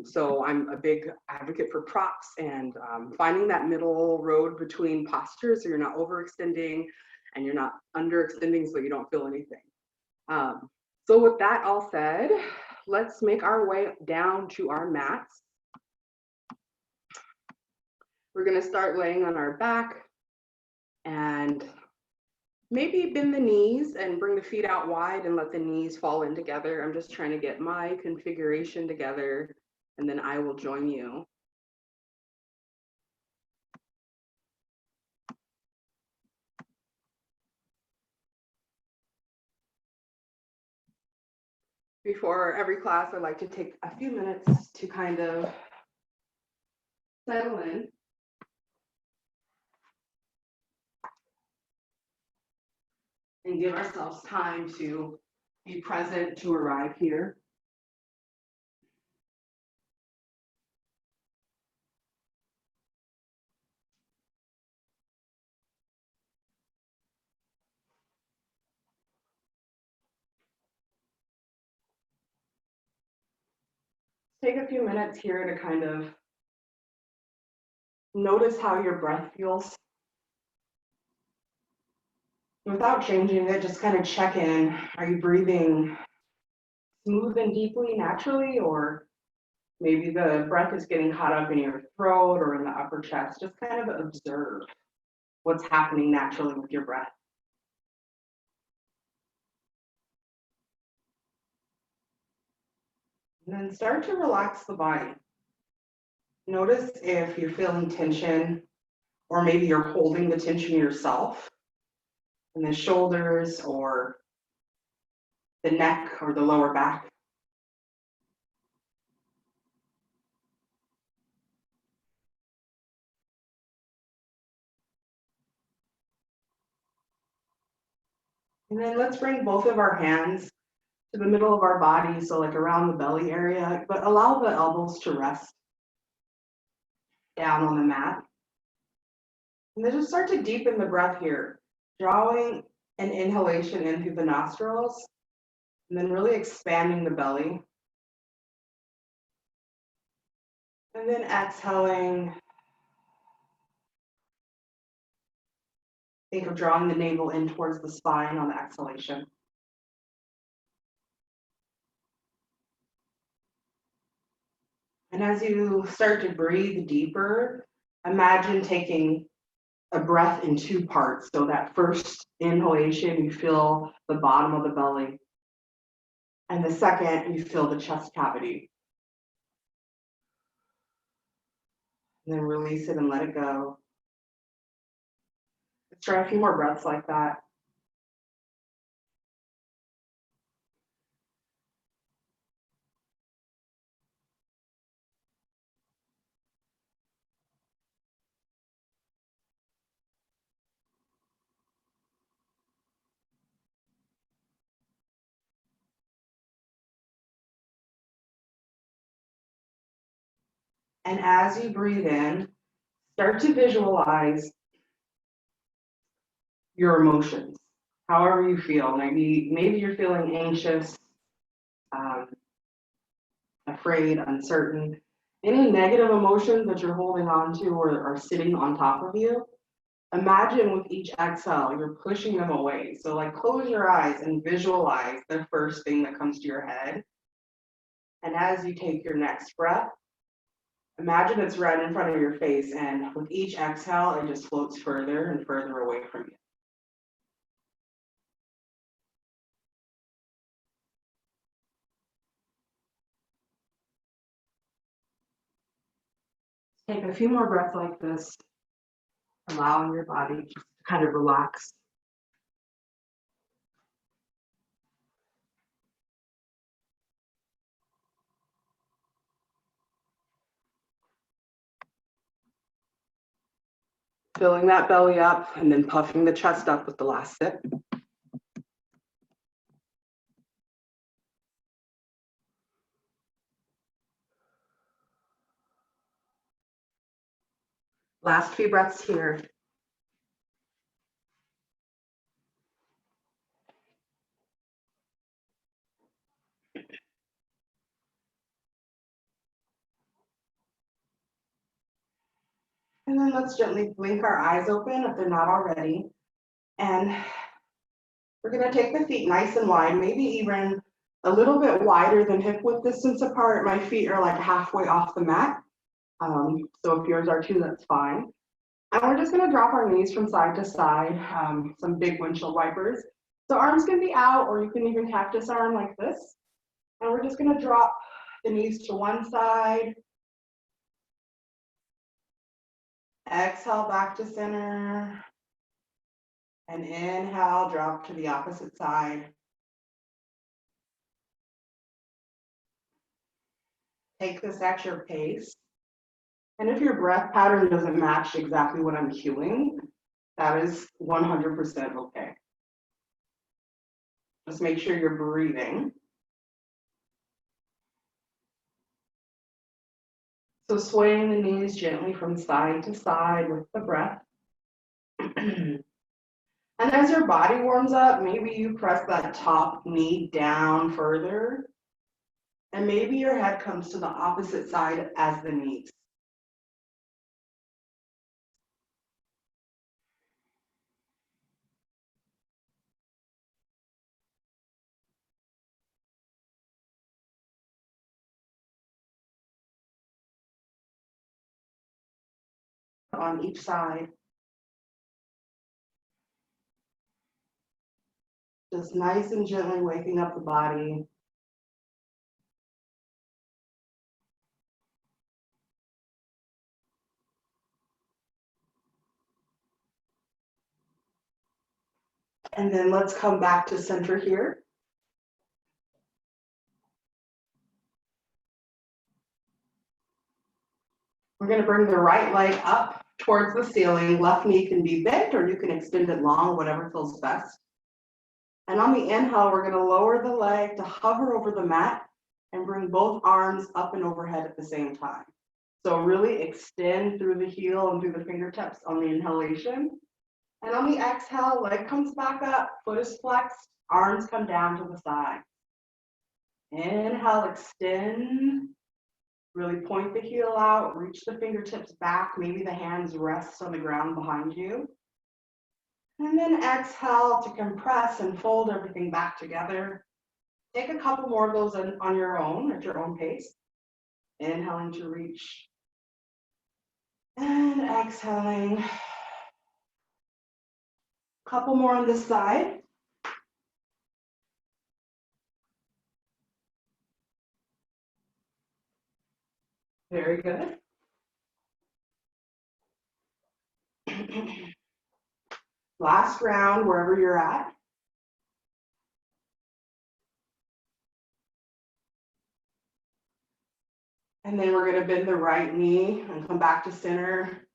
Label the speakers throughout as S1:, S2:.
S1: So I'm a big advocate for props and finding that middle road between postures so you're not overextending and you're not underextending so you don't feel anything. So with that all said, let's make our way down to our mats. We're gonna start laying on our back and maybe bend the knees and bring the feet out wide and let the knees fall in together. I'm just trying to get my configuration together and then I will join you. Before every class, I like to take a few minutes to kind of settle in. And give ourselves time to be present to arrive here. Take a few minutes here to kind of notice how your breath feels. Without changing it, just kind of check in. Are you breathing smooth and deeply naturally, or maybe the breath is getting caught up in your throat or in the upper chest? Just kind of observe what's happening naturally with your breath. And then start to relax the body. Notice if you're feeling tension, or maybe you're holding the tension yourself in the shoulders or the neck or the lower back. And then let's bring both of our hands to the middle of our body, so like around the belly area, but allow the elbows to rest down on the mat. And then just start to deepen the breath here, drawing an inhalation in through the nostrils, and then really expanding the belly. And then exhaling. Think of drawing the navel in towards the spine on the exhalation. And as you start to breathe deeper, imagine taking a breath in two parts. So that first inhalation, you feel the bottom of the belly. And the second, you feel the chest cavity. And then release it and let it go. Let's try a few more breaths like that. And as you breathe in, start to visualize your emotions, however you feel. Maybe you're feeling anxious, afraid, uncertain. Any negative emotions that you're holding on to or are sitting on top of you, imagine with each exhale, you're pushing them away. So like close your eyes and visualize the first thing that comes to your head. And as you take your next breath, imagine it's right in front of your face, and with each exhale, it just floats further and further away from you. Take a few more breaths like this, allowing your body just to kind of relax. Filling that belly up and then puffing the chest up with the last sip. Last few breaths here. And then let's gently blink our eyes open if they're not already. And we're gonna take the feet nice and wide, maybe even a little bit wider than hip width distance apart. My feet are like halfway off the mat. So if yours are too, that's fine. And we're just gonna drop our knees from side to side, some big windshield wipers. So arms can be out, or you can even cactus arm like this. And we're just gonna drop the knees to one side. Exhale back to center. And inhale, drop to the opposite side. Take this at your pace. And if your breath pattern doesn't match exactly what I'm cueing, that is 100% okay. Just make sure you're breathing. So swaying the knees gently from side to side with the breath. And as your body warms up, maybe you press that top knee down further. And maybe your head comes to the opposite side as the knees. On each side. Just nice and gently waking up the body. And then let's come back to center here. We're going to bring the right leg up towards the ceiling. Left knee can be bent, or you can extend it long, whatever feels best. And on the inhale, we're going to lower the leg to hover over the mat and bring both arms up and overhead at the same time. So really extend through the heel and through the fingertips on the inhalation. And on the exhale, leg comes back up, foot is flexed, arms come down to the side. Inhale, extend. Really point the heel out, reach the fingertips back, maybe the hands rest on the ground behind you. And then exhale to compress and fold everything back together. Take a couple more of those on your own, at your own pace. Inhaling to reach. And exhaling. Couple more on this side. Very good. Last round, wherever you're at. And then we're gonna bend the right knee and come back to center.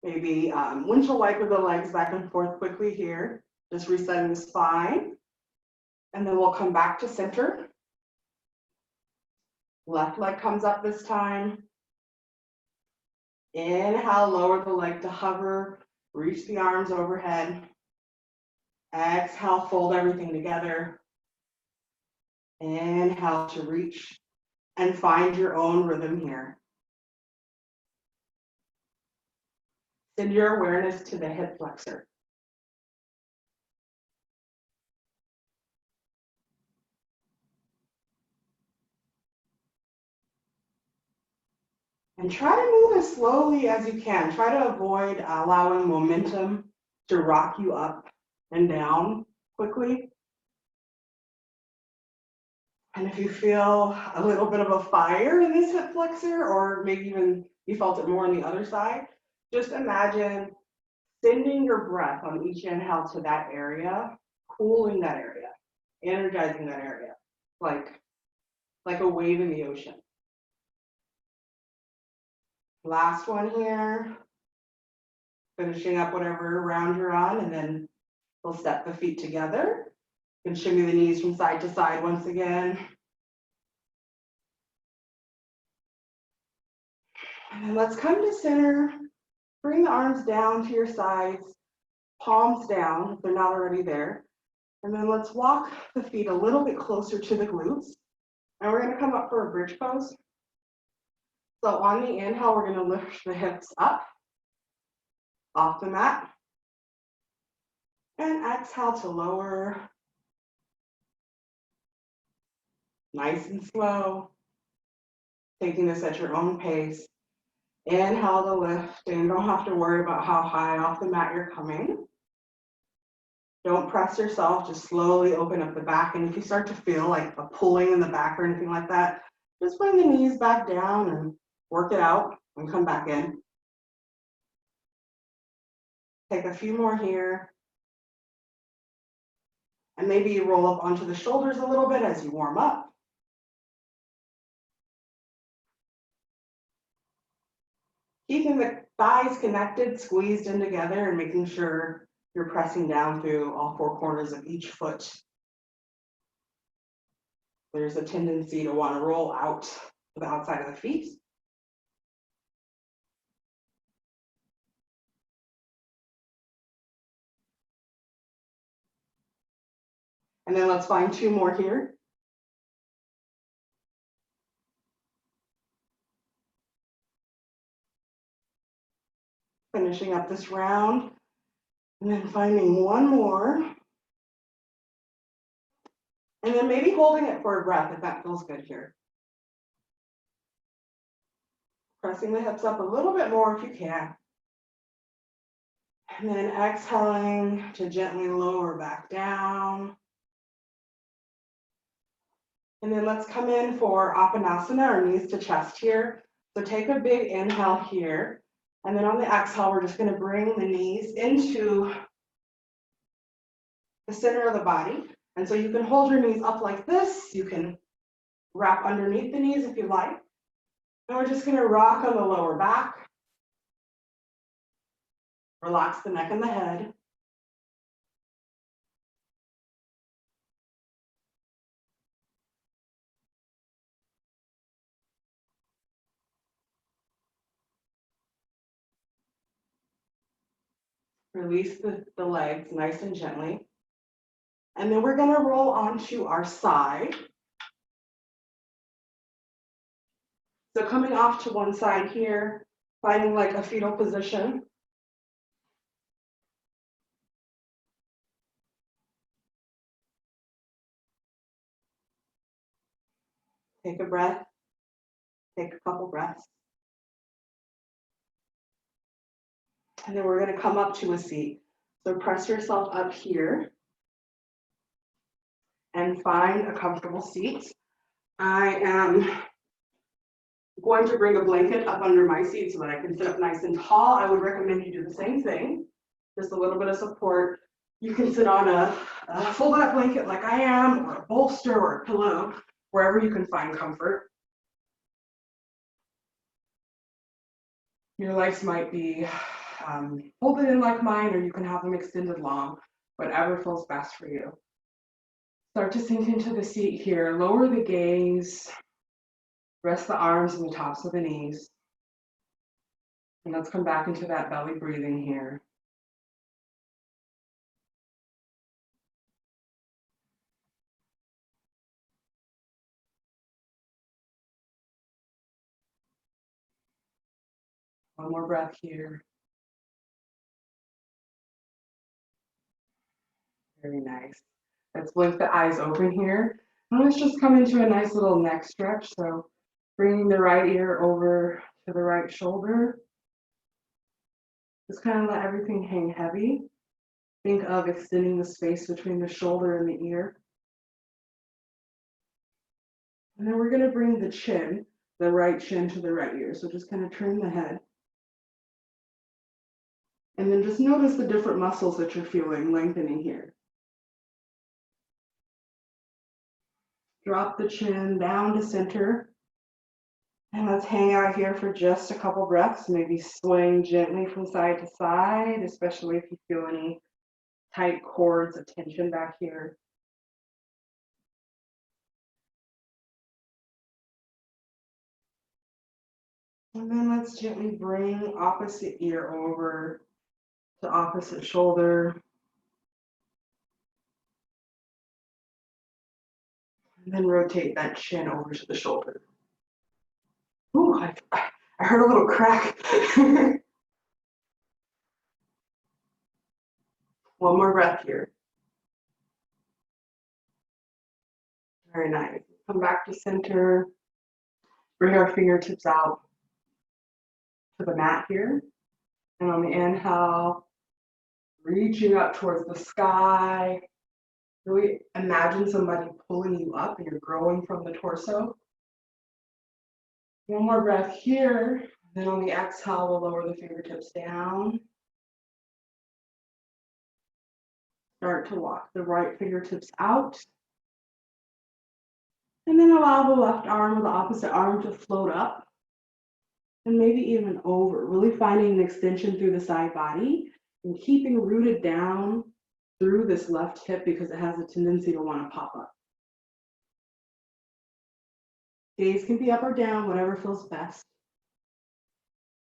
S1: Maybe windshield wiper the legs back and forth quickly here. Just resetting the spine. And then we'll come back to center. Left leg comes up this time. Inhale, lower the leg to hover, reach the arms overhead. Exhale, fold everything together. Inhale to reach and find your own rhythm here. Send your awareness to the hip flexor. And try to move as slowly as you can. Try to avoid allowing momentum to rock you up and down quickly. And if you feel a little bit of a fire in this hip flexor, or maybe even you felt it more on the other side, just imagine sending your breath on each inhale to that area, cooling that area, energizing that area, like a wave in the ocean. Last one here. Finishing up whatever round you're on, and then we'll step the feet together and shimmy the knees from side to side once again. And then let's come to center. Bring the arms down to your sides, palms down if they're not already there. And then let's walk the feet a little bit closer to the glutes. And we're going to come up for a bridge pose. So on the inhale, we're going to lift the hips up. off the mat. And exhale to lower. Nice and slow. Taking this at your own pace. Inhale to lift, and don't have to worry about how high off the mat you're coming. Don't press yourself, just slowly open up the back. And if you start to feel like a pulling in the back or anything like that, just bring the knees back down and work it out and come back in. Take a few more here. And maybe you roll up onto the shoulders a little bit as you warm up. Keeping the thighs connected, squeezed in together, and making sure you're pressing down through all four corners of each foot. There's a tendency to want to roll out to the outside of the feet. And then let's find two more here. Finishing up this round, and then finding one more. And then maybe holding it for a breath if that feels good here. Pressing the hips up a little bit more if you can. And then exhaling to gently lower back down. And then let's come in for Apanasana, or knees to chest here. So take a big inhale here. And then on the exhale, we're just going to bring the knees into the center of the body. And so you can hold your knees up like this. You can wrap underneath the knees if you like. And we're just going to rock on the lower back. Relax the neck and the head. Release the legs nice and gently. And then we're going to roll onto our side. So coming off to one side here, finding like a fetal position. Take a breath. Take a couple breaths. And then we're going to come up to a seat. So press yourself up here and find a comfortable seat. I am going to bring a blanket up under my seat so that I can sit up nice and tall. I would recommend you do the same thing, just a little bit of support. You can sit on a folded up blanket like I am, or a bolster or a pillow, wherever you can find comfort. Your legs might be folded in like mine, or you can have them extended long, whatever feels best for you. Start to sink into the seat here. Lower the gaze. Rest the arms and the tops of the knees. And let's come back into that belly breathing here. One more breath here. Very nice. Let's blink the eyes open here. And let's just come into a nice little neck stretch. So bringing the right ear over to the right shoulder. Just kind of let everything hang heavy. Think of extending the space between the shoulder and the ear. And then we're going to bring the chin, the right chin to the right ear. So just kind of turn the head. And then just notice the different muscles that you're feeling lengthening here. Drop the chin down to center. And let's hang out here for just a couple breaths. Maybe swing gently from side to side, especially if you feel any tight cords of tension back here. And then let's gently bring opposite ear over to opposite shoulder. And then rotate that chin over to the shoulder. Ooh, I heard a little crack. One more breath here. Very nice. Come back to center. Bring our fingertips out to the mat here. And on the inhale, reaching up towards the sky. Really imagine somebody pulling you up and you're growing from the torso. One more breath here. Then on the exhale, we'll lower the fingertips down. Start to walk the right fingertips out. And then allow the left arm or the opposite arm to float up. And maybe even over, really finding an extension through the side body and keeping rooted down through this left hip because it has a tendency to want to pop up. Gaze can be up or down, whatever feels best.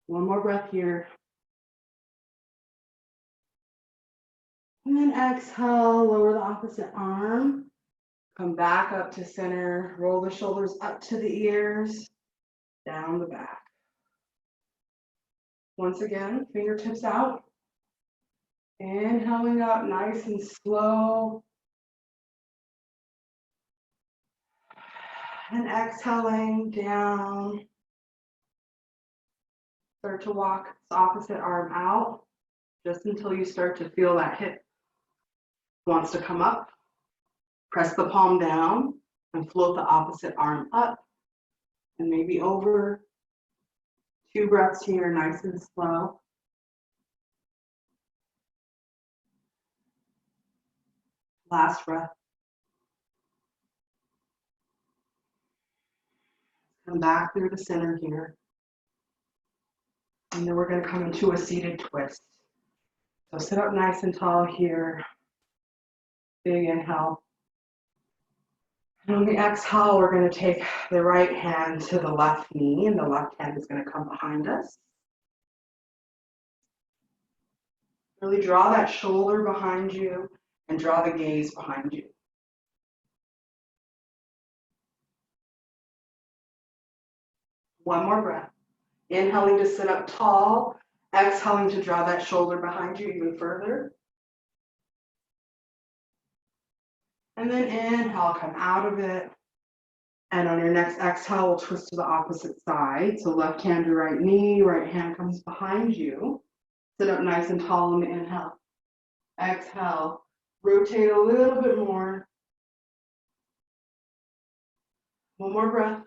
S1: One more breath here. And then exhale, lower the opposite arm. Come back up to center, roll the shoulders up to the ears, down the back. Once again, fingertips out. Inhaling up nice and slow. And exhaling down. Start to walk the opposite arm out just until you start to feel that hip wants to come up. Press the palm down and float the opposite arm up and maybe over. 2 breaths here, nice and slow. Last breath. Come back through the center here. And then we're going to come into a seated twist. So sit up nice and tall here. Big inhale. And on the exhale, we're going to take the right hand to the left knee, and the left hand is going to come behind us. Really draw that shoulder behind you and draw the gaze behind you. One more breath. Inhaling to sit up tall, exhaling to draw that shoulder behind you even further. And then inhale, come out of it. And on your next exhale, we'll twist to the opposite side. So left hand to right knee, right hand comes behind you. Sit up nice and tall on the inhale. Exhale, rotate a little bit more. One more breath.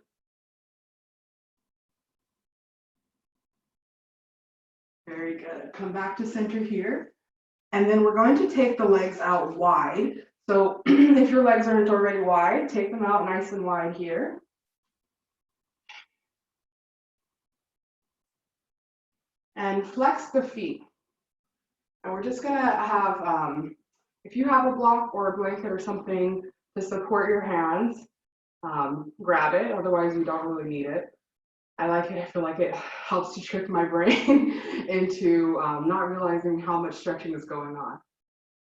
S1: Very good. Come back to center here. And then we're going to take the legs out wide. So if your legs aren't already wide, take them out nice and wide here. And flex the feet. And we're just gonna have, if you have a block or a blanket or something to support your hands, grab it, otherwise you don't really need it. I like it, I feel like it helps to trick my brain into not realizing how much stretching is going on.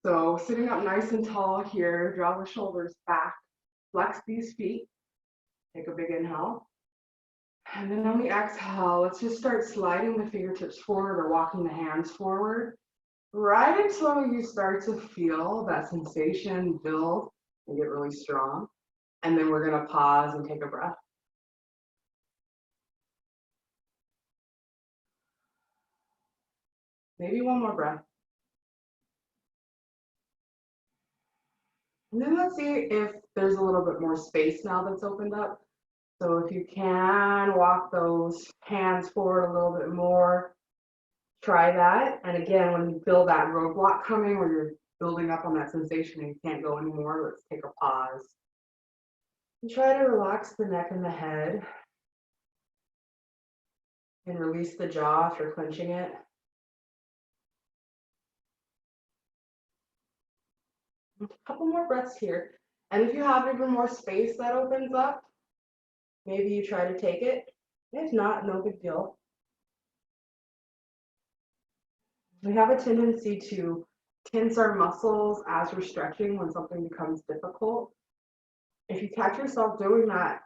S1: So sitting up nice and tall here, draw the shoulders back, flex these feet, take a big inhale. And then on the exhale, let's just start sliding the fingertips forward or walking the hands forward, right until you start to feel that sensation build and get really strong. And then we're gonna pause and take a breath. Maybe one more breath. And then let's see if there's a little bit more space now that's opened up. So if you can walk those hands forward a little bit more, try that. And again, when you feel that roadblock coming or you're building up on that sensation and you can't go anymore, let's take a pause. And try to relax the neck and the head. And release the jaw if you're clenching it. A couple more breaths here. And if you have even more space that opens up, maybe you try to take it. If not, no big deal. We have a tendency to tense our muscles as we're stretching when something becomes difficult. If you catch yourself doing that,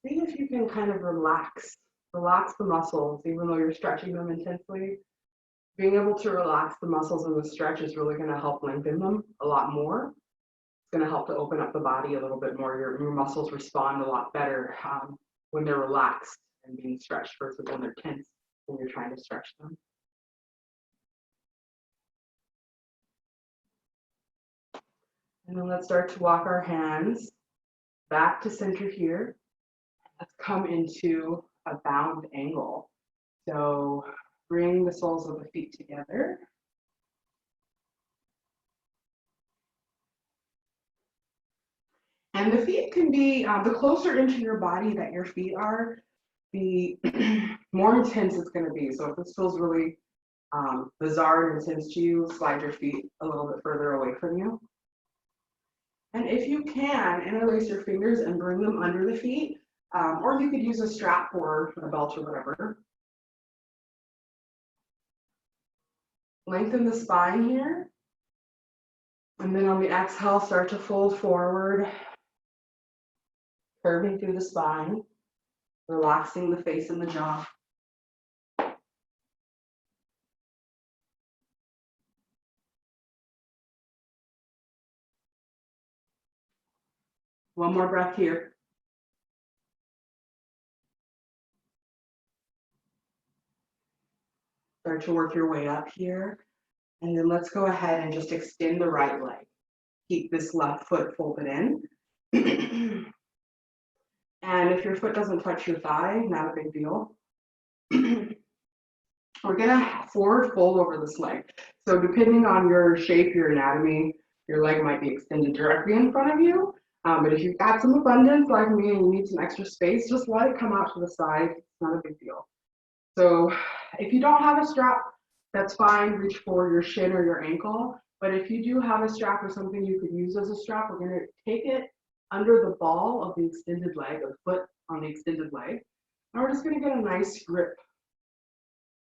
S1: see if you can kind of relax the muscles, even though you're stretching them intensely. Being able to relax the muscles in the stretch is really going to help lengthen them a lot more. It's going to help to open up the body a little bit more. Your muscles respond a lot better when they're relaxed and being stretched versus when they're tense when you're trying to stretch them. And then let's start to walk our hands back to center here. Let's come into a bound angle. So bring the soles of the feet together. And the feet can be, the closer into your body that your feet are, the more intense it's going to be. So if this feels really bizarre and intense to you, slide your feet a little bit further away from you. And if you can, interlace your fingers and bring them under the feet, or you could use a strap or a belt or whatever. Lengthen the spine here. And then on the exhale, start to fold forward, curving through the spine, relaxing the face and the jaw. One more breath here. Start to work your way up here. And then let's go ahead and just extend the right leg. Keep this left foot folded in. And if your foot doesn't touch your thigh, not a big deal. We're gonna forward fold over this leg. So depending on your shape, your anatomy, your leg might be extended directly in front of you. But if you've got some abundance like me and you need some extra space, just let it come out to the side. It's not a big deal. So if you don't have a strap, that's fine. Reach for your shin or your ankle. But if you do have a strap or something you could use as a strap, we're gonna take it under the ball of the extended leg, or foot on the extended leg. And we're just gonna get a nice grip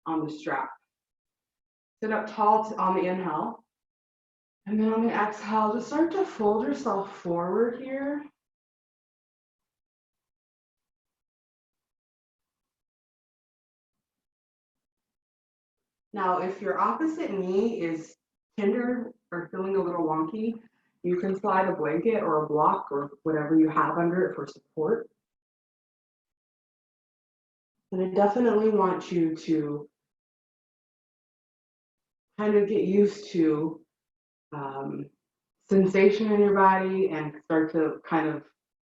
S1: on the strap. Sit up tall on the inhale. And then on the exhale, just start to fold yourself forward here. Now, if your opposite knee is tender or feeling a little wonky, you can slide a blanket or a block or whatever you have under it for support. And I definitely want you to kind of get used to sensation in your body and start to kind of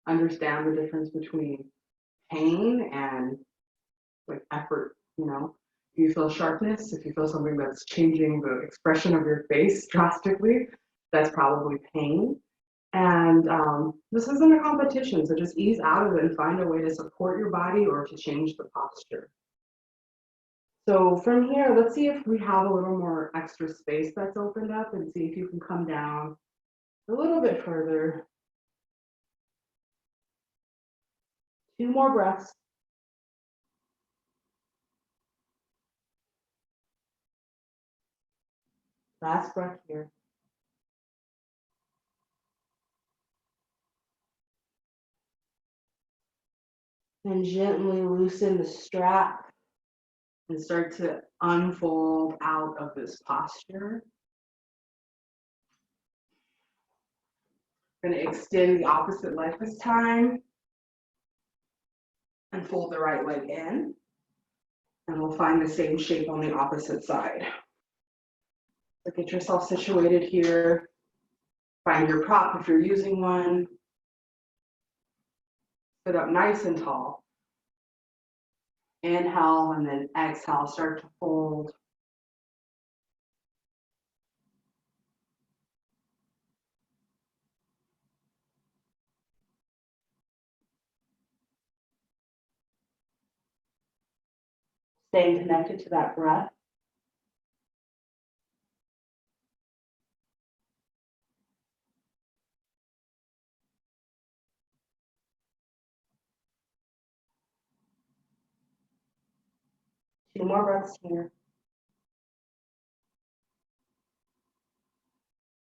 S1: understand the difference between pain and like effort, you know. If you feel sharpness, if you feel something that's changing the expression of your face drastically, that's probably pain. And this isn't a competition, so just ease out of it and find a way to support your body or to change the posture. So from here, let's see if we have a little more extra space that's opened up, and see if you can come down a little bit further. 2 more breaths. Last breath here. And gently loosen the strap and start to unfold out of this posture. Going to extend the opposite leg this time and fold the right leg in. And we'll find the same shape on the opposite side. So get yourself situated here. Find your prop if you're using one. Sit up nice and tall. Inhale and then exhale, start to fold. Staying connected to that breath. Two more breaths here.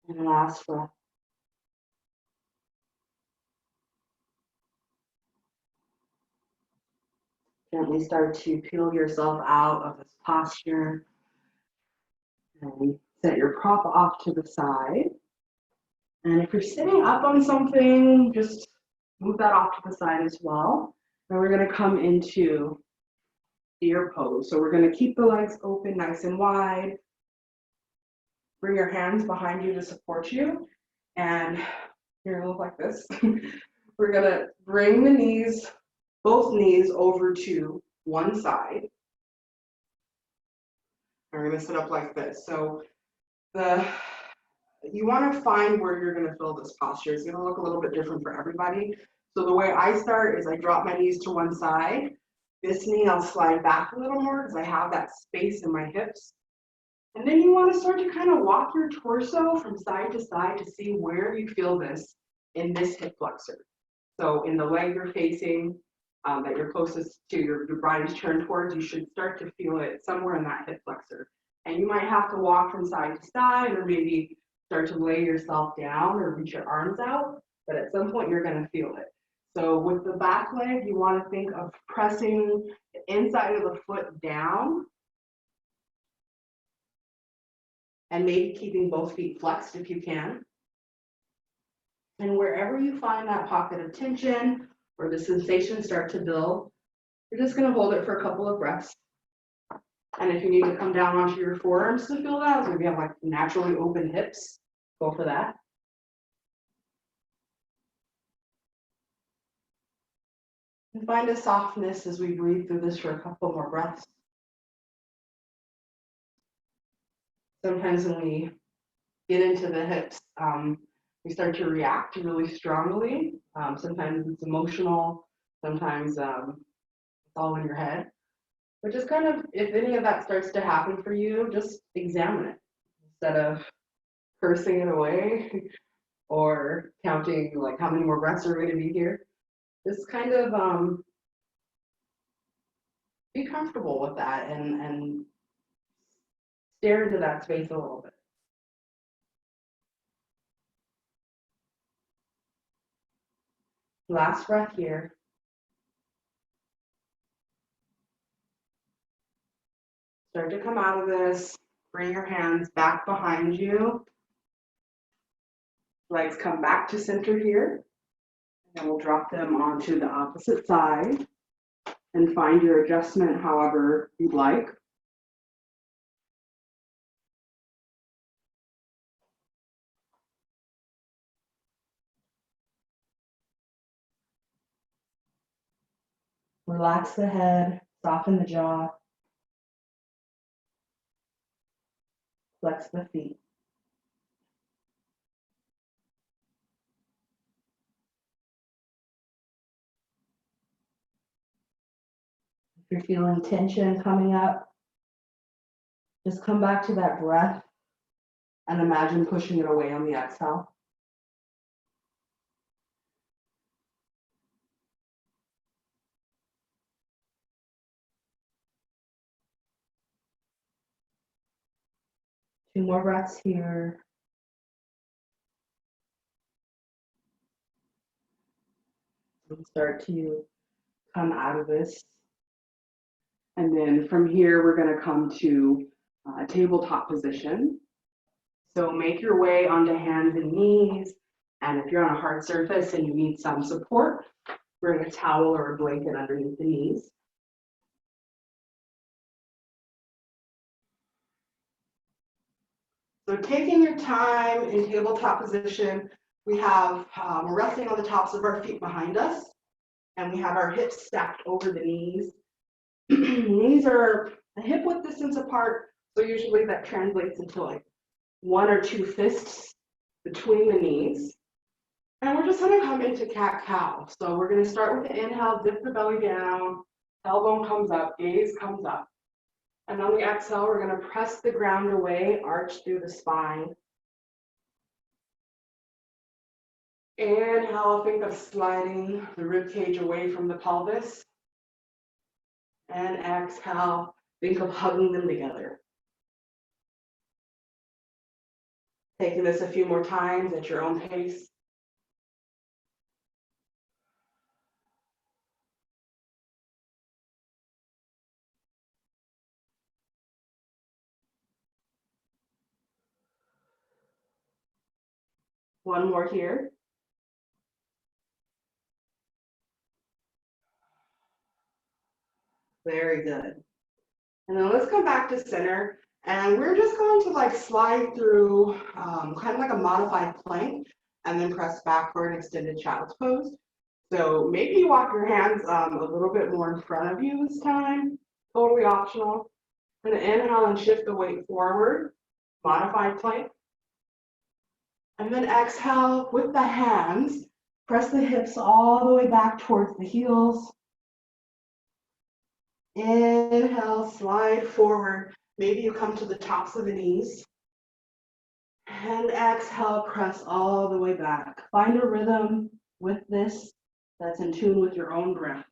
S1: And last breath. Gently start to peel yourself out of this posture. And set your prop off to the side. And if you're sitting up on something, just move that off to the side as well. And we're gonna come into deer pose. So we're gonna keep the legs open nice and wide. Bring your hands behind you to support you. And you're gonna look like this. We're gonna bring the knees, both knees over to one side. And we're gonna sit up like this. So you wanna find where you're gonna feel this posture. It's gonna look a little bit different for everybody. So the way I start is I drop my knees to one side. This knee I'll slide back a little more because I have that space in my hips. And then you want to start to kind of walk your torso from side to side to see where you feel this in this hip flexor. So in the leg you're facing, that you're closest to, your body's turned towards, you should start to feel it somewhere in that hip flexor. And you might have to walk from side to side, or maybe start to lay yourself down or reach your arms out, but at some point you're going to feel it. So with the back leg, you want to think of pressing the inside of the foot down and maybe keeping both feet flexed if you can. And wherever you find that pocket of tension or the sensation start to build, you're just going to hold it for a couple of breaths. And if you need to come down onto your forearms to feel that, so if you have like naturally open hips, go for that. And find a softness as we breathe through this for a couple more breaths. Sometimes when we get into the hips, we start to react really strongly. Sometimes it's emotional, sometimes it's all in your head. But just kind of, if any of that starts to happen for you, just examine it instead of cursing it away or counting like how many more breaths are going to be here. Just kind of be comfortable with that and stare into that space a little bit. Last breath here. Start to come out of this. Bring your hands back behind you. Legs come back to center here. And we'll drop them onto the opposite side and find your adjustment however you'd like. Relax the head, soften the jaw, flex the feet. If you're feeling tension coming up, just come back to that breath and imagine pushing it away on the exhale. Two more breaths here. And start to come out of this. And then from here, we're going to come to a tabletop position. So make your way onto hands and knees. And if you're on a hard surface and you need some support, bring a towel or a blanket underneath the knees. So taking your time in tabletop position, we have, we're resting on the tops of our feet behind us, and we have our hips stacked over the knees. Knees are a hip width distance apart, so usually that translates into like 1 or 2 fists between the knees. And we're just gonna come into cat-cow. So we're gonna start with the inhale, dip the belly down, tailbone comes up, gaze comes up. And on the exhale, we're gonna press the ground away, arch through the spine. Inhale, think of sliding the rib cage away from the pelvis. And exhale, think of hugging them together. Taking this a few more times at your own pace. One more here. Very good. And then let's come back to center. And we're just going to like slide through kind of like a modified plank and then press back for an extended child's pose. So maybe you walk your hands a little bit more in front of you this time, totally optional. And inhale and shift the weight forward, modified plank. And then exhale with the hands, press the hips all the way back towards the heels. Inhale, slide forward. Maybe you come to the tops of the knees. And exhale, press all the way back. Find a rhythm with this that's in tune with your own breath.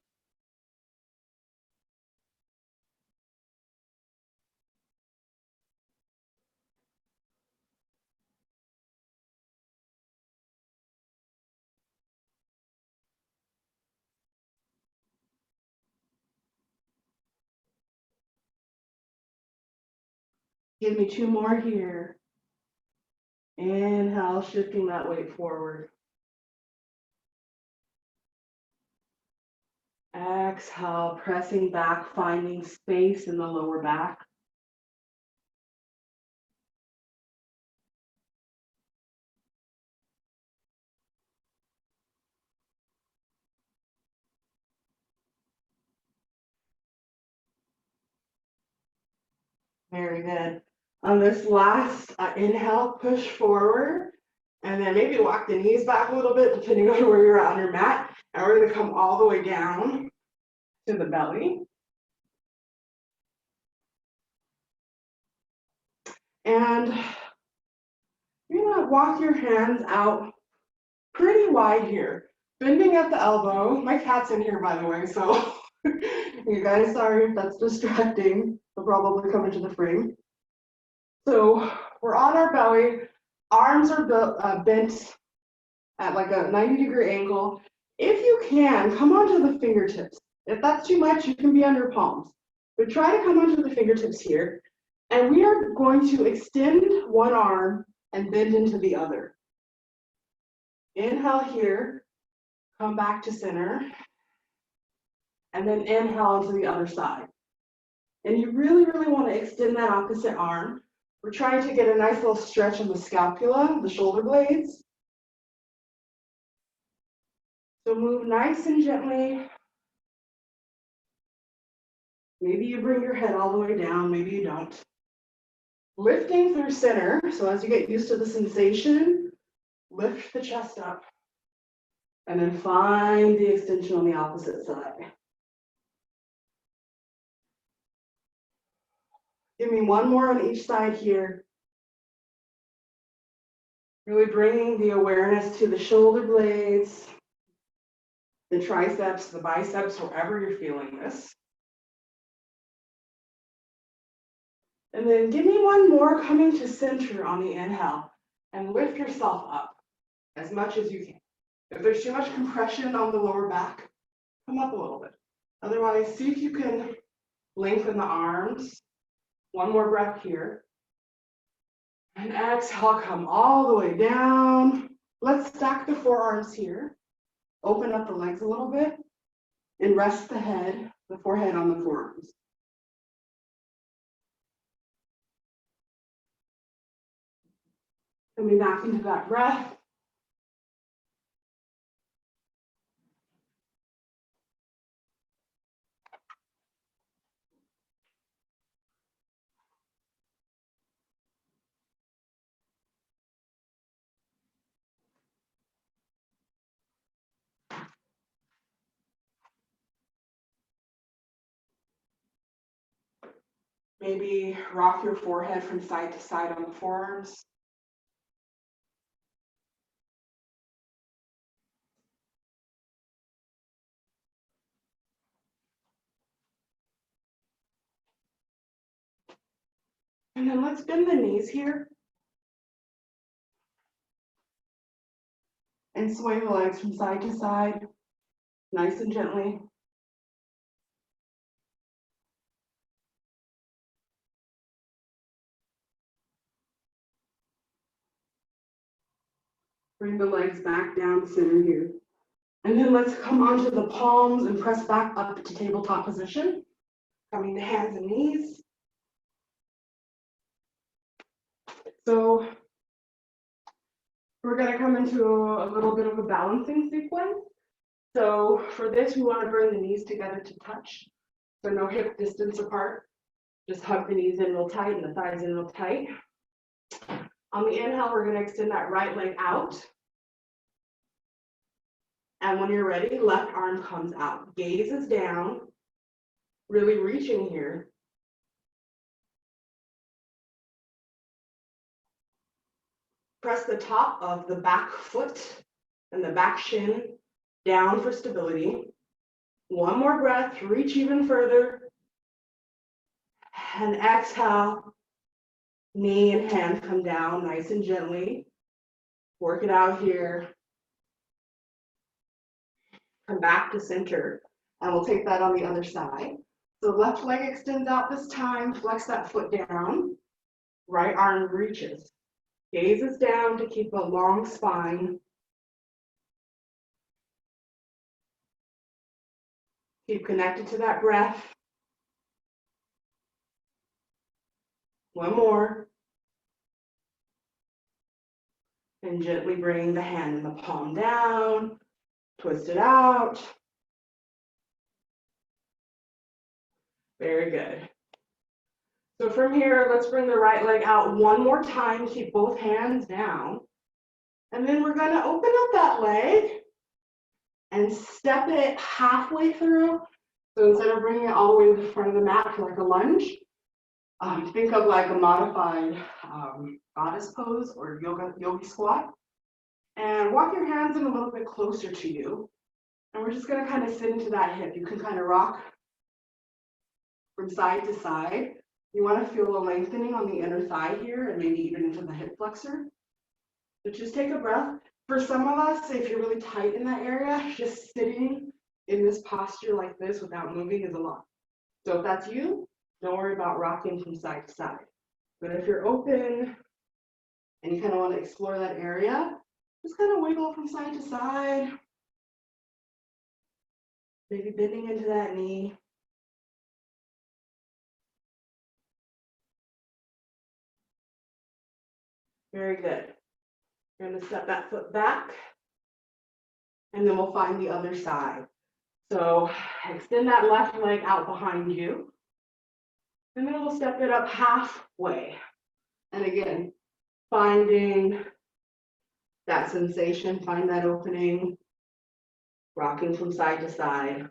S1: Give me two more here. Inhale, shifting that weight forward. Exhale, pressing back, finding space in the lower back. Very good. On this last inhale, push forward, and then maybe walk the knees back a little bit, depending on where you're at on your mat. And we're gonna come all the way down to the belly. And you're gonna walk your hands out pretty wide here, bending at the elbow. My cat's in here, by the way, so you guys, sorry if that's distracting. They'll probably come into the frame. So we're on our belly, arms are bent at like a 90-degree angle. If you can, come onto the fingertips. If that's too much, you can be on your palms. But try to come onto the fingertips here. And we are going to extend one arm and bend into the other. Inhale here, come back to center, and then inhale into the other side. And you really, really want to extend that opposite arm. We're trying to get a nice little stretch in the scapula, the shoulder blades. So move nice and gently. Maybe you bring your head all the way down, maybe you don't. Lifting through center, so as you get used to the sensation, lift the chest up. And then find the extension on the opposite side. Give me one more on each side here. Really bringing the awareness to the shoulder blades, the triceps, the biceps, wherever you're feeling this. And then give me one more coming to center on the inhale and lift yourself up as much as you can. If there's too much compression on the lower back, come up a little bit. Otherwise, see if you can lengthen the arms. One more breath here. And exhale, come all the way down. Let's stack the forearms here. Open up the legs a little bit and rest the head, the forehead on the forearms. Coming back into that breath. Maybe rock your forehead from side to side on the forearms. And then let's bend the knees here. And sway the legs from side to side, nice and gently. Bring the legs back down center here. And then let's come onto the palms and press back up to tabletop position. Coming to hands and knees. So we're gonna come into a little bit of a balancing sequence. So for this, we wanna bring the knees together to touch. So no hip distance apart. Just hug the knees in real tight and the thighs in real tight. On the inhale, we're gonna extend that right leg out. And when you're ready, left arm comes out. Gaze is down, really reaching here. Press the top of the back foot and the back shin down for stability. One more breath, reach even further. And exhale, knee and hand come down nice and gently. Work it out here. Come back to center, and we'll take that on the other side. So left leg extends out this time, flex that foot down. Right arm reaches. Gaze is down to keep a long spine. Keep connected to that breath. One more. And gently bring the hand and the palm down. Twist it out. Very good. So from here, let's bring the right leg out one more time. Keep both hands down. And then we're going to open up that leg and step it halfway through. So instead of bringing it all the way to the front of the mat for like a lunge, think of like a modified goddess pose or yogi squat. And walk your hands in a little bit closer to you. And we're just going to kind of sit into that hip. You can kind of rock from side to side. You want to feel a lengthening on the inner thigh here and maybe even into the hip flexor. So just take a breath. For some of us, if you're really tight in that area, just sitting in this posture like this without moving is a lot. So if that's you, don't worry about rocking from side to side. But if you're open and you kind of want to explore that area, just kind of wiggle from side to side. Maybe bending into that knee. Very good. You're going to step that foot back, and then we'll find the other side. So extend that left leg out behind you, and then we'll step it up halfway. And again, finding that sensation, find that opening, rocking from side to side.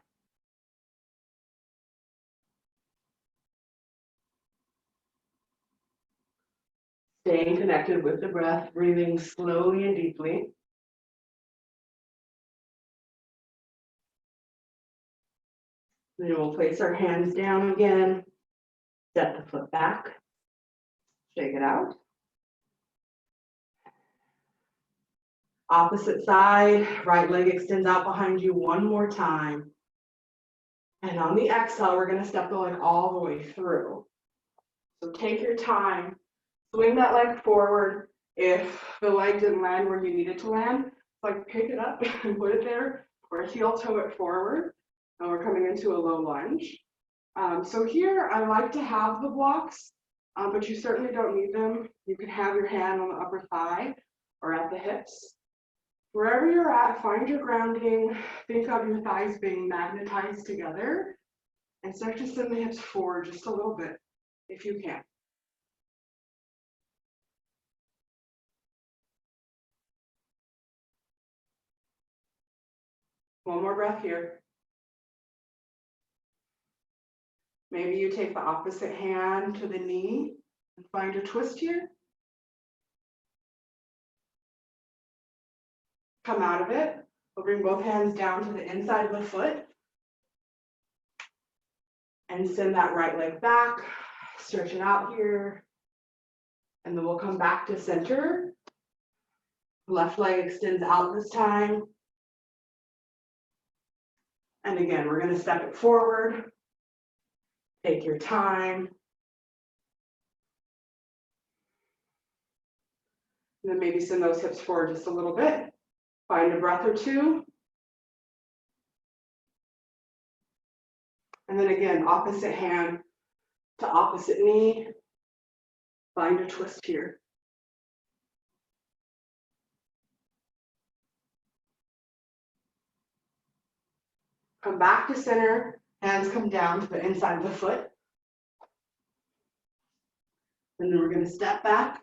S1: Staying connected with the breath, breathing slowly and deeply. Then we'll place our hands down again, step the foot back, shake it out. Opposite side, right leg extends out behind you one more time. And on the exhale, we're going to step the leg all the way through. So take your time. Swing that leg forward. If the leg didn't land where you need it to land, like pick it up and put it there, or heel toe it forward. And we're coming into a low lunge. So here I like to have the blocks, but you certainly don't need them. You can have your hand on the upper thigh or at the hips. Wherever you're at, find your grounding. Think of your thighs being magnetized together and start to send the hips forward just a little bit if you can. One more breath here. Maybe you take the opposite hand to the knee and find a twist here. Come out of it. We'll bring both hands down to the inside of the foot. And send that right leg back. Stretch it out here. And then we'll come back to center. Left leg extends out this time. And again, we're going to step it forward. Take your time. And then maybe send those hips forward just a little bit. Find a breath or two. And then again, opposite hand to opposite knee. Find a twist here. Come back to center. Hands come down to the inside of the foot. And then we're going to step back.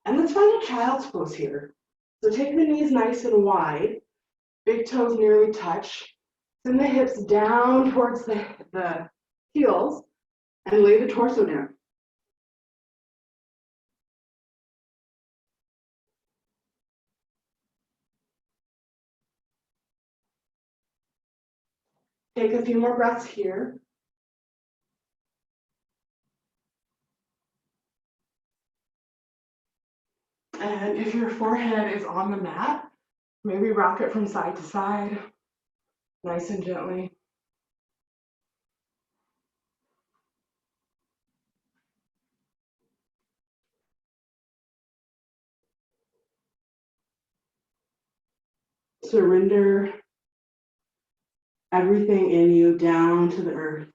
S1: And let's find a child's pose here. So take the knees nice and wide. Big toes nearly touch. Send the hips down towards the heels and lay the torso down. Take a few more breaths here. And if your forehead is on the mat, maybe rock it from side to side, nice and gently. Surrender everything in you down to the earth.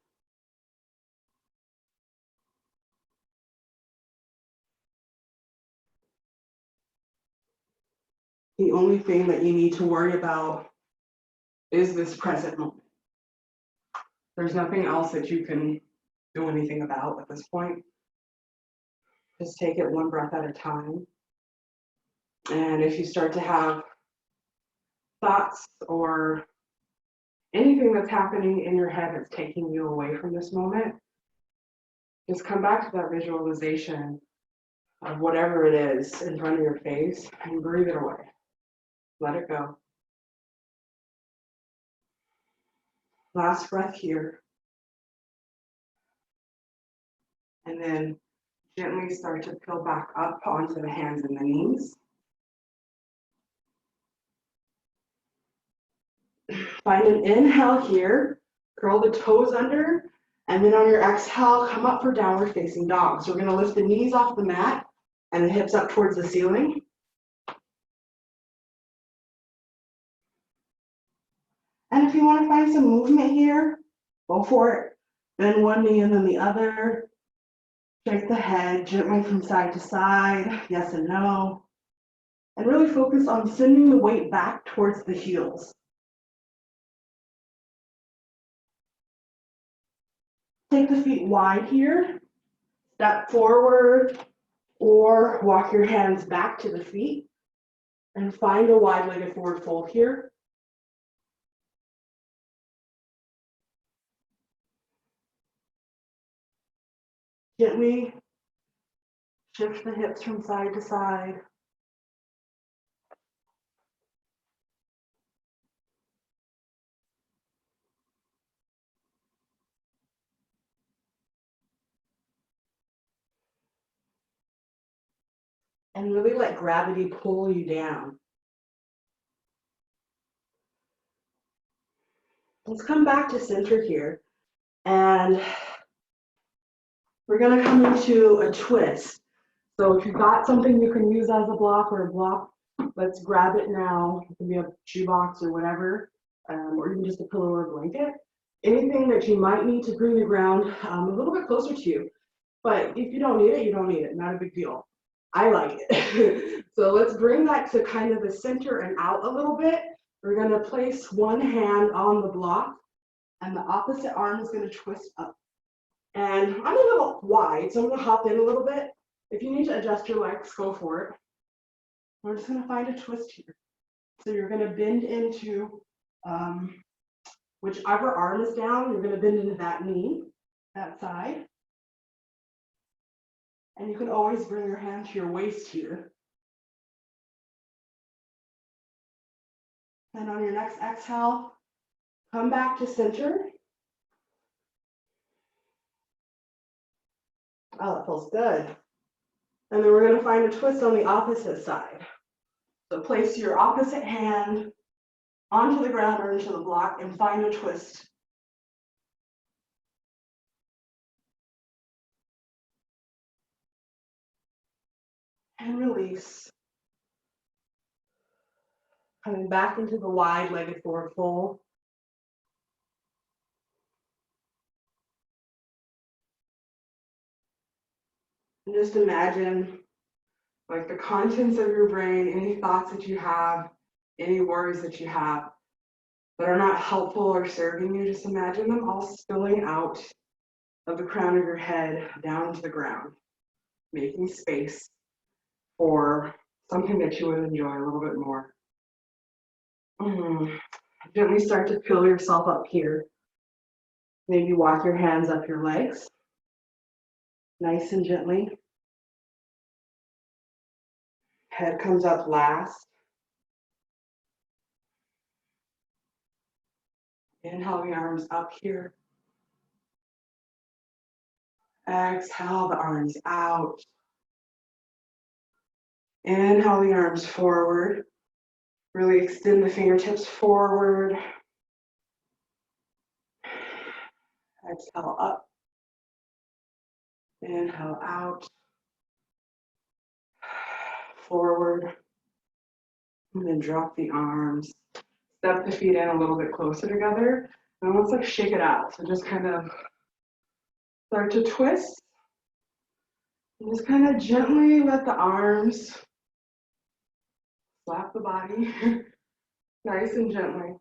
S1: The only thing that you need to worry about is this present moment. There's nothing else that you can do anything about at this point. Just take it one breath at a time. And if you start to have thoughts or anything that's happening in your head that's taking you away from this moment, just come back to that visualization of whatever it is in front of your face and breathe it away. Let it go. Last breath here. And then gently start to peel back up onto the hands and the knees. Find an inhale here, curl the toes under, and then on your exhale, come up for downward facing dog. So we're gonna lift the knees off the mat and the hips up towards the ceiling. And if you wanna find some movement here, go for it. Bend one knee and then the other. Shake the head gently from side to side, yes and no. And really focus on sending the weight back towards the heels. Take the feet wide here, step forward, or walk your hands back to the feet and find a wide-legged forward fold here. Gently shift the hips from side to side. And really let gravity pull you down. Let's come back to center here. And we're gonna come into a twist. So if you've got something you can use as a block or a block, let's grab it now. It can be a shoebox or whatever, or even just a pillow or a blanket. Anything that you might need to bring the ground a little bit closer to you. But if you don't need it, you don't need it, not a big deal. I like it. So let's bring that to kind of the center and out a little bit. We're gonna place one hand on the block and the opposite arm is gonna twist up. And I'm a little wide, so I'm gonna hop in a little bit. If you need to adjust your legs, go for it. We're just gonna find a twist here. So you're gonna bend into whichever arm is down, you're gonna bend into that knee, that side. And you can always bring your hand to your waist here. And on your next exhale, come back to center. Oh, that feels good. And then we're gonna find a twist on the opposite side. So place your opposite hand onto the ground or into the block and find a twist. And release. Coming back into the wide-legged forward fold. And just imagine like the contents of your brain, any thoughts that you have, any worries that you have that are not helpful or serving you, just imagine them all spilling out of the crown of your head down to the ground, making space for something that you would enjoy a little bit more. Gently start to feel yourself up here. Maybe walk your hands up your legs, nice and gently. Head comes up last. Inhale the arms up here. Exhale the arms out. Inhale the arms forward. Really extend the fingertips forward. Exhale up. Inhale out. Forward. And then drop the arms. Step the feet in a little bit closer together. And let's like shake it out. So just kind of start to twist. And just kind of gently let the arms slap the body. Nice and gently.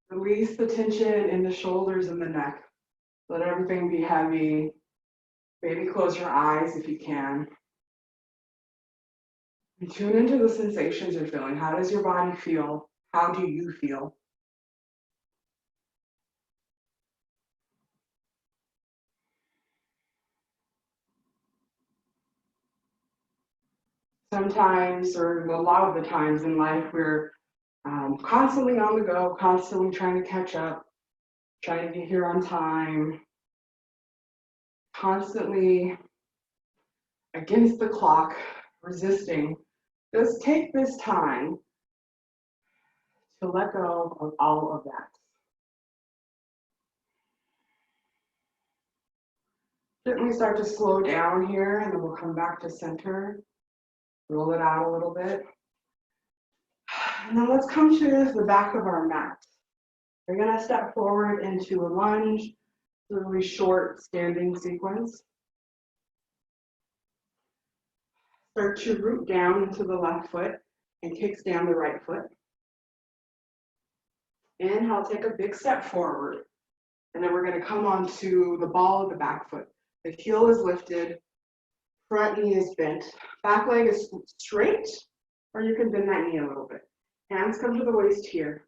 S1: Release the tension in the shoulders and the neck. Let everything be heavy. Maybe close your eyes if you can. And tune into the sensations you're feeling. How does your body feel? How do you feel? Sometimes, or a lot of the times in life, we're constantly on the go, constantly trying to catch up, trying to get here on time, constantly against the clock, resisting. Just take this time to let go of all of that. Gently start to slow down here, and then we'll come back to center. Roll it out a little bit. And then let's come to the back of our mat. We're going to step forward into a lunge, a really short standing sequence. Start to root down into the left foot and kicks down the right foot. Inhale, take a big step forward. And then we're going to come onto the ball of the back foot. The heel is lifted, front knee is bent, back leg is straight, or you can bend that knee a little bit. Hands come to the waist here.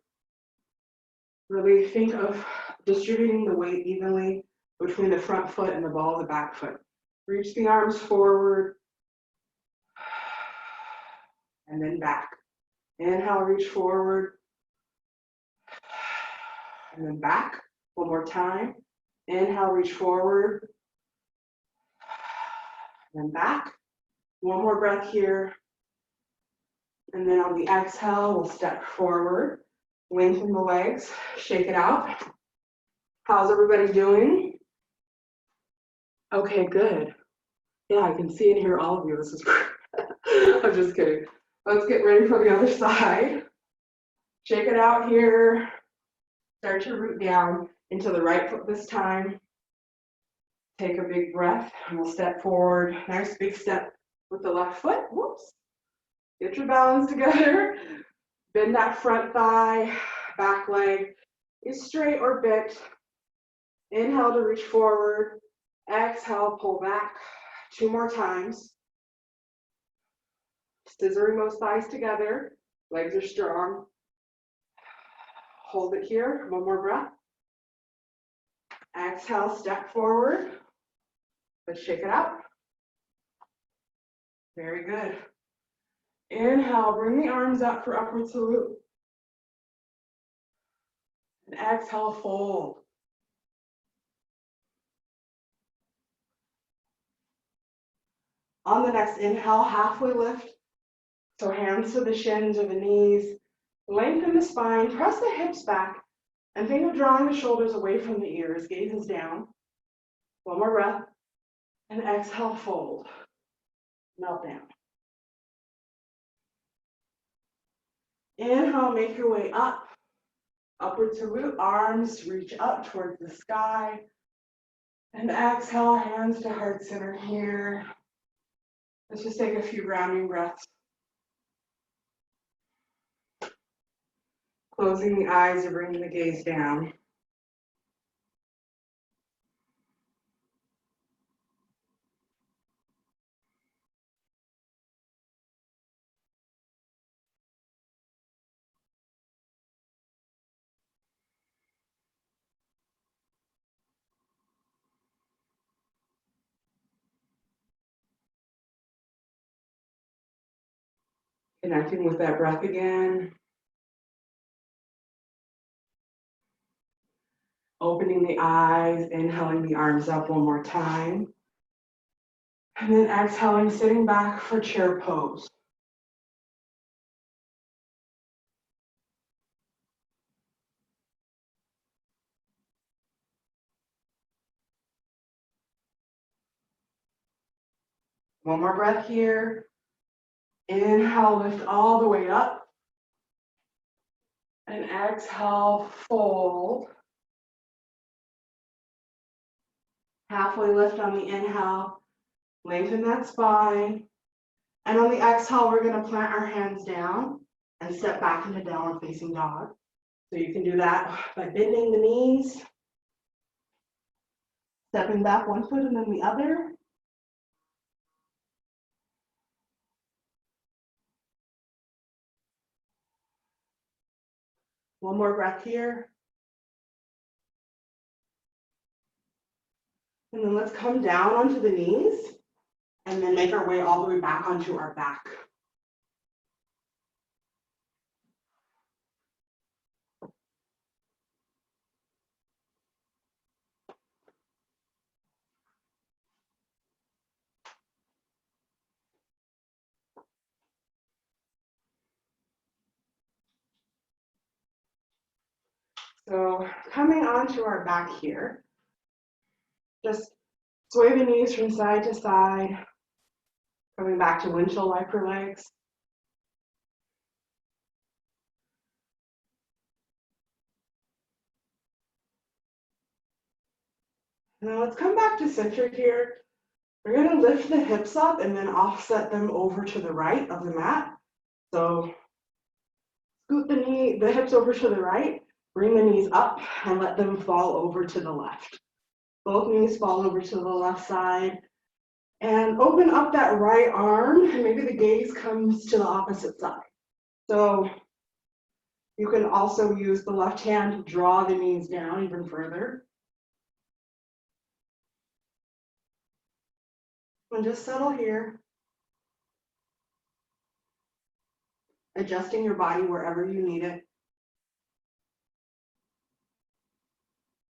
S1: Really think of distributing the weight evenly between the front foot and the ball of the back foot. Reach the arms forward, and then back. Inhale, reach forward, and then back. One more time. Inhale, reach forward, and then back. One more breath here. And then on the exhale, we'll step forward, lengthen the legs, shake it out. How's everybody doing? Okay, good. Yeah, I can see and hear all of you. This is great. I'm just kidding. Let's get ready for the other side. Shake it out here. Start to root down into the right foot this time. Take a big breath and we'll step forward. Nice big step with the left foot. Whoops. Get your balance together. Bend that front thigh, back leg is straight or bent. Inhale to reach forward. Exhale, pull back. 2 more times. Scissoring those thighs together. Legs are strong. Hold it here. 1 more breath. Exhale, step forward. Let's shake it out. Very good. Inhale, bring the arms up for upward salute. And exhale, fold. On the next inhale, halfway lift. So hands to the shins or the knees. Lengthen the spine, press the hips back, and think of drawing the shoulders away from the ears, gaze is down. 1 more breath. And exhale, fold. Melt down. Inhale, make your way up, upward to root, arms reach up towards the sky. And exhale, hands to heart center here. Let's just take a few grounding breaths. Closing the eyes and bringing the gaze down. Connecting with that breath again. Opening the eyes, inhaling the arms up one more time. And then exhaling, sitting back for chair pose. One more breath here. Inhale, lift all the way up. And exhale, fold. Halfway lift on the inhale. Lengthen that spine. And on the exhale, we're going to plant our hands down and step back into downward facing dog. So you can do that by bending the knees, stepping back one foot and then the other. One more breath here. And then let's come down onto the knees and then make our way all the way back onto our back. So coming onto our back here, just sway the knees from side to side, coming back to windshield wiper legs. Now let's come back to center here. We're going to lift the hips up and then offset them over to the right of the mat. So scoot the hips over to the right, bring the knees up and let them fall over to the left. Both knees fall over to the left side. And open up that right arm, and maybe the gaze comes to the opposite side. So you can also use the left hand to draw the knees down even further. And just settle here. Adjusting your body wherever you need it.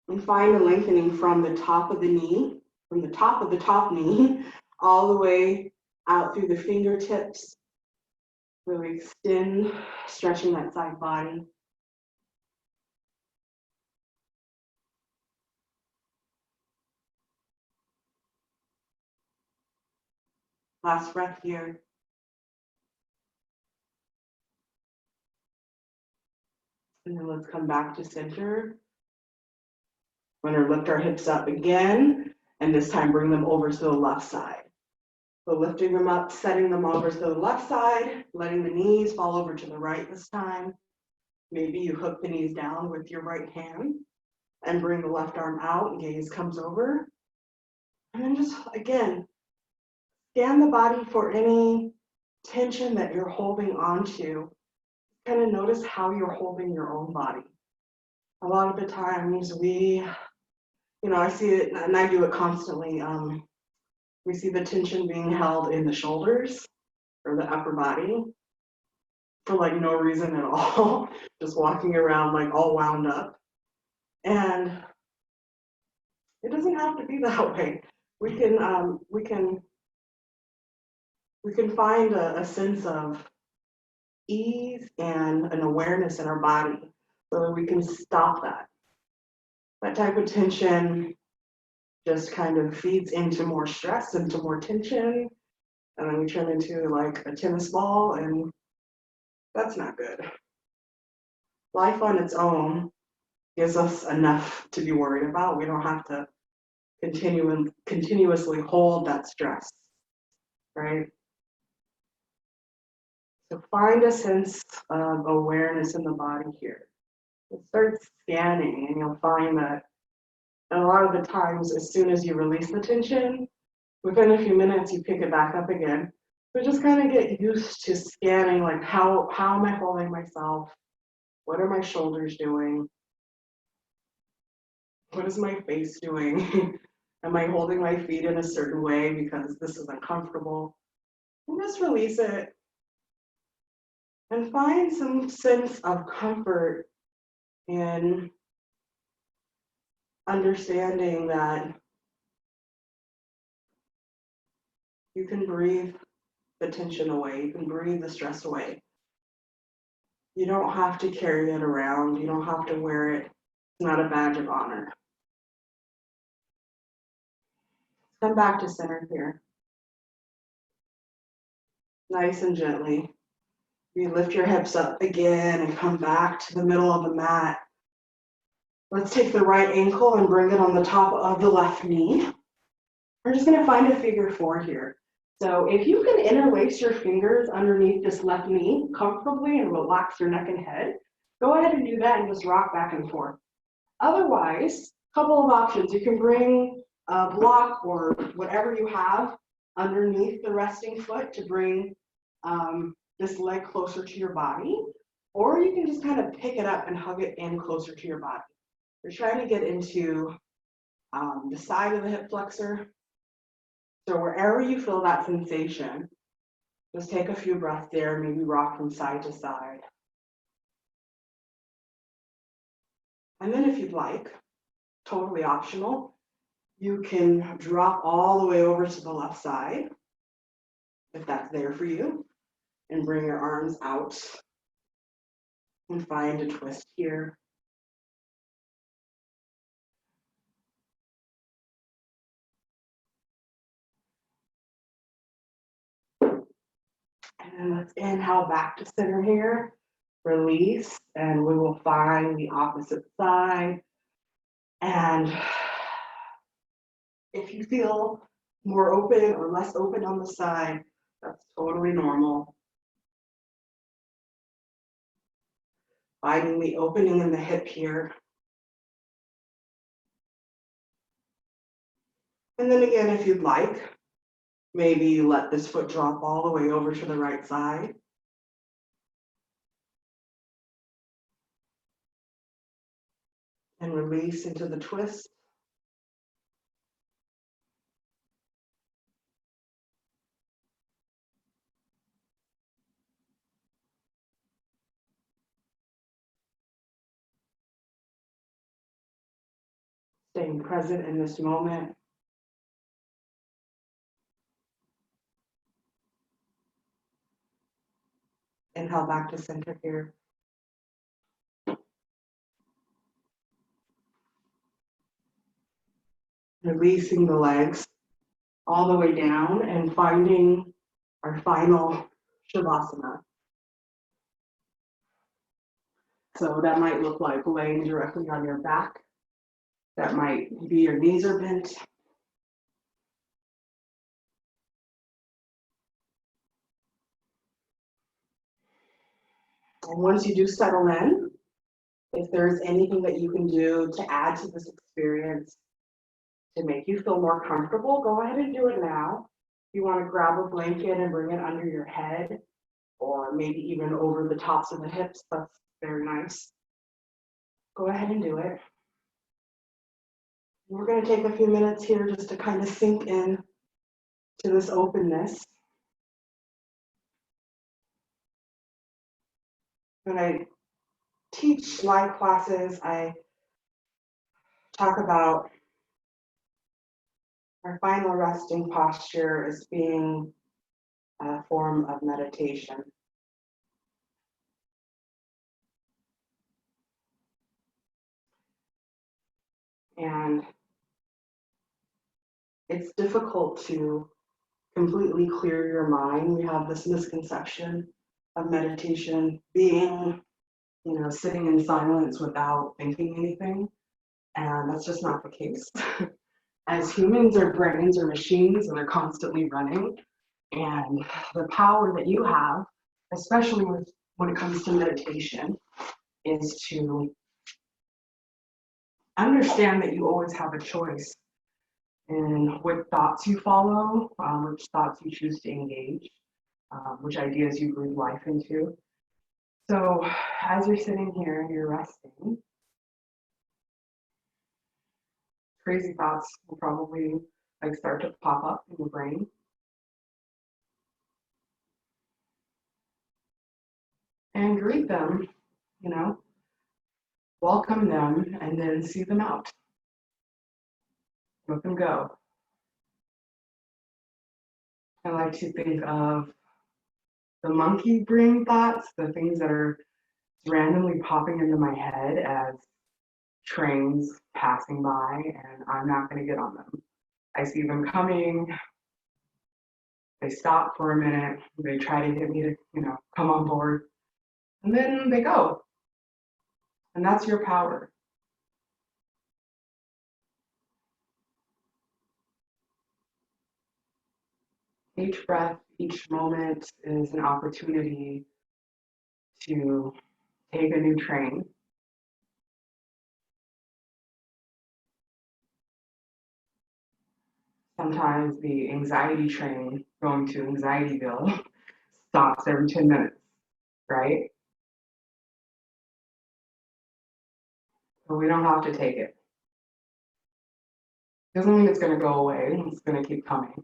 S1: And find a lengthening from the top of the knee, from the top of the top knee, all the way out through the fingertips. Really extend, stretching that side body. Last breath here. And then let's come back to center. We're going to lift our hips up again, and this time bring them over to the left side. So lifting them up, setting them over to the left side, letting the knees fall over to the right this time. Maybe you hook the knees down with your right hand and bring the left arm out, gaze comes over. And then just, again, scan the body for any tension that you're holding on to. Kind of notice how you're holding your own body. A lot of the times I see it, and I do it constantly. We see the tension being held in the shoulders or the upper body for like no reason at all, just walking around like all wound up. And it doesn't have to be that way. We can find a sense of ease and an awareness in our body so that we can stop that. That type of tension just kind of feeds into more stress, into more tension, and then we turn into like a tennis ball, and that's not good. Life on its own gives us enough to be worried about. We don't have to continuously hold that stress, right? So find a sense of awareness in the body here. Start scanning, and you'll find that a lot of the times, as soon as you release the tension, within a few minutes, you pick it back up again. So just kind of get used to scanning, like how am I holding myself? What are my shoulders doing? What is my face doing? Am I holding my feet in a certain way because this is uncomfortable? And just release it and find some sense of comfort in understanding that you can breathe the tension away, you can breathe the stress away. You don't have to carry it around, you don't have to wear it. It's not a badge of honor. Come back to center here. Nice and gently. You lift your hips up again and come back to the middle of the mat. Let's take the right ankle and bring it on the top of the left knee. We're just gonna find a figure 4 here. So if you can interlace your fingers underneath this left knee comfortably and relax your neck and head, go ahead and do that and just rock back and forth. Otherwise, a couple of options. You can bring a block or whatever you have underneath the resting foot to bring this leg closer to your body, or you can just kind of pick it up and hug it in closer to your body. You're trying to get into the side of the hip flexor. So wherever you feel that sensation, just take a few breaths there, maybe rock from side to side. And then if you'd like, totally optional, you can drop all the way over to the left side, if that's there for you, and bring your arms out and find a twist here. And then let's inhale back to center here, release, and we will find the opposite side. And if you feel more open or less open on the side, that's totally normal. Finding the opening in the hip here. And then again, if you'd like, maybe you let this foot drop all the way over to the right side. And release into the twist. Staying present in this moment. Inhale back to center here. Releasing the legs all the way down and finding our final Shavasana. So that might look like laying directly on your back. That might be your knees are bent. And once you do settle in, if there's anything that you can do to add to this experience to make you feel more comfortable, go ahead and do it now. If you want to grab a blanket and bring it under your head, or maybe even over the tops of the hips, that's very nice. Go ahead and do it. We're going to take a few minutes here just to kind of sink in to this openness. When I teach live classes, I talk about our final resting posture as being a form of meditation. And it's difficult to completely clear your mind. We have this misconception of meditation being sitting in silence without thinking anything. And that's just not the case. As humans, our brains are machines and they're constantly running. And the power that you have, especially when it comes to meditation, is to understand that you always have a choice in what thoughts you follow, which thoughts you choose to engage, which ideas you breathe life into. So as you're sitting here and you're resting, crazy thoughts will probably start to pop up in your brain. And greet them, welcome them, and then see them out. Let them go. I like to think of the monkey brain thoughts, the things that are randomly popping into my head as trains passing by, and I'm not going to get on them. I see them coming. They stop for a minute. They try to get me to, come on board, and then they go. And that's your power. Each breath, each moment is an opportunity to take a new train. Sometimes the anxiety train going to Anxietyville stops every 10 minutes, right? But we don't have to take it. Doesn't mean it's going to go away, it's going to keep coming.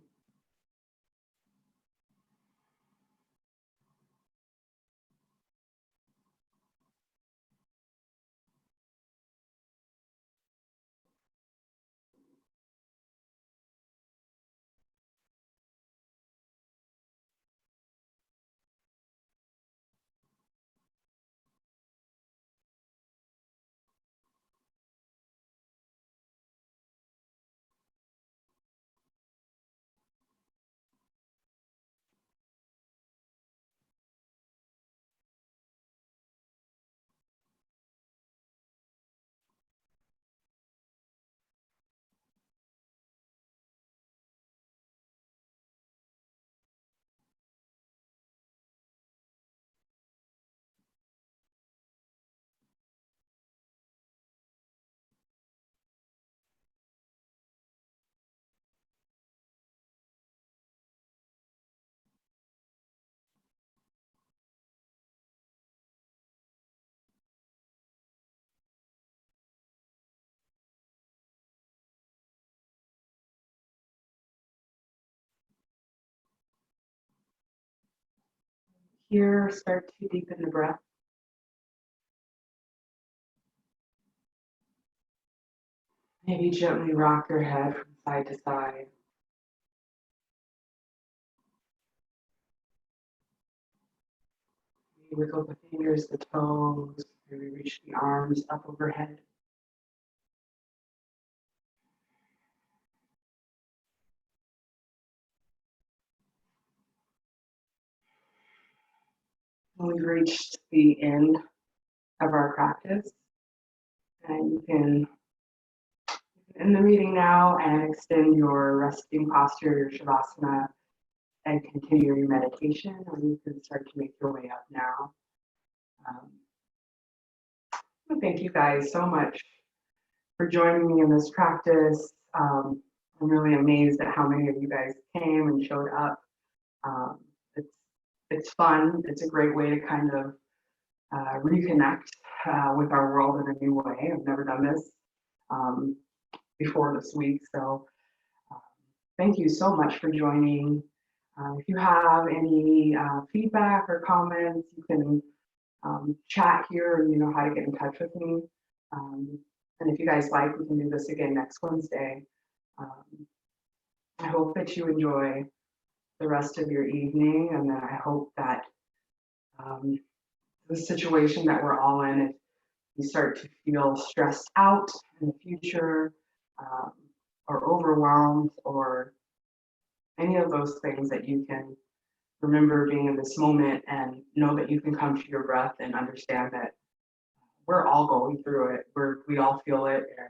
S1: Here, start to deepen the breath. Maybe gently rock your head from side to side. Maybe wiggle the fingers, the toes, maybe reach the arms up overhead. We've reached the end of our practice, and you can end the meeting now and extend your resting posture, your Shavasana, and continue your meditation, or you can start to make your way up now. Thank you guys so much for joining me in this practice. I'm really amazed at how many of you guys came and showed up. Um, it's fun. It's a great way to kind of reconnect with our world in a new way. I've never done this before this week, so thank you so much for joining. If you have any feedback or comments, you can chat here, and you know how to get in touch with me. And if you guys like, we can do this again next Wednesday. I hope that you enjoy the rest of your evening, and then I hope that the situation that we're all in, if you start to feel stressed out in the future, or overwhelmed, or any of those things, that you can remember being in this moment and know that you can come to your breath and understand that we're all going through it. We all feel it, and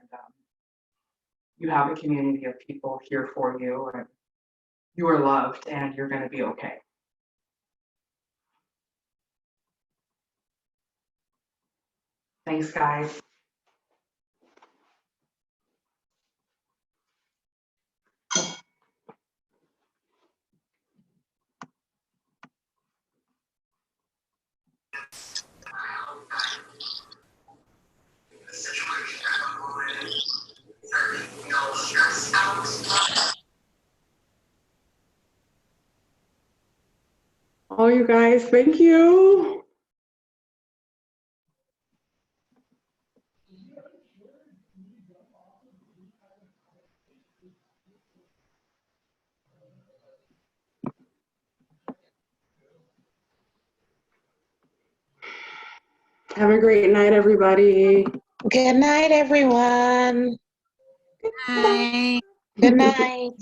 S1: you have a community of people here for you, and you are loved, and you're going to be okay. Thanks, guys. Oh, you guys, thank you. Have a great night, everybody.
S2: Good night, everyone.
S3: Bye.
S2: Good night.